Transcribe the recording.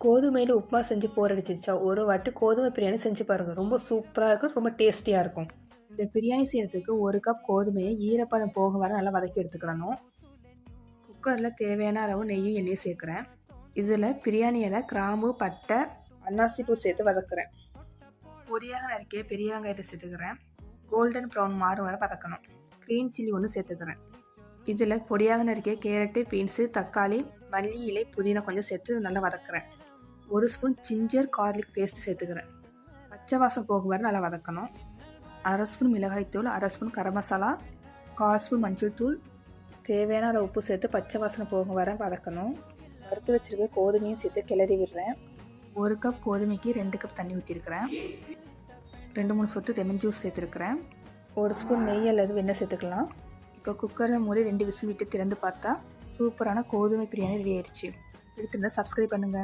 கோதுமையில் உப்புமா செஞ்சு போர் அடிச்சிருச்சா, ஒரு வாட்டி கோதுமை பிரியாணி செஞ்சு பாருங்கள். ரொம்ப சூப்பராக இருக்கும், ரொம்ப டேஸ்டியாக இருக்கும். இந்த பிரியாணி செய்கிறதுக்கு 1 கப் கோதுமையை ஈரப்பதம் போக வர நல்லா வதக்கி எடுத்துக்கிடணும். குக்கரில் தேவையான அளவு நெய்யும் எண்ணெயும் சேர்க்குறேன். இதில் பிரியாணி இலை, கிராம்பு, பட்டை, அன்னாசிப்பூ சேர்த்து வதக்குறேன். பொடியாக நறுக்கிய பெரிய வெங்காயத்தை சேர்த்துக்கிறேன். கோல்டன் ப்ரௌன் மாறும் வரை வதக்கணும். க்ரீன் சில்லி ஒன்று சேர்த்துக்கிறேன். இதில் பொடியாக நறுக்கிய கேரட்டு, பீன்ஸு, தக்காளி, மல்லி இலை, புதினா கொஞ்சம் சேர்த்து நல்லா வதக்குறேன். 1 ஸ்பூன் ஜிஞ்சர் கார்லிக் பேஸ்ட் சேர்த்துக்கிறேன். பச்சை வாசம் போகும் வரை நல்லா வதக்கணும். 1/2 ஸ்பூன் மிளகாய்த்தூள், 1/2 ஸ்பூன் கரம் மசாலா, 1/4 ஸ்பூன் மஞ்சள் தூள், தேவையான அளவு உப்பு சேர்த்து பச்சை வாசனை போகும் வரை வதக்கணும். வறுத்து வச்சுருக்க கோதுமையும் சேர்த்து கிளறி விடுறேன். 1 கப் கோதுமைக்கு 2 கப் தண்ணி ஊற்றிருக்கிறேன். 2-3 சொட்டு லெமன் ஜூஸ் சேர்த்துருக்கிறேன். 1 ஸ்பூன் நெய் அல்லது வெண்ணெய் சேர்த்துக்கலாம். இப்போ குக்கரை மூடி 2 விசில் விட்டு திறந்து பார்த்தா சூப்பரான கோதுமை பிரியாணி ரெடி ஆயிடுச்சு. பிடிச்சிருந்தா சப்ஸ்கிரைப் பண்ணுங்கள்.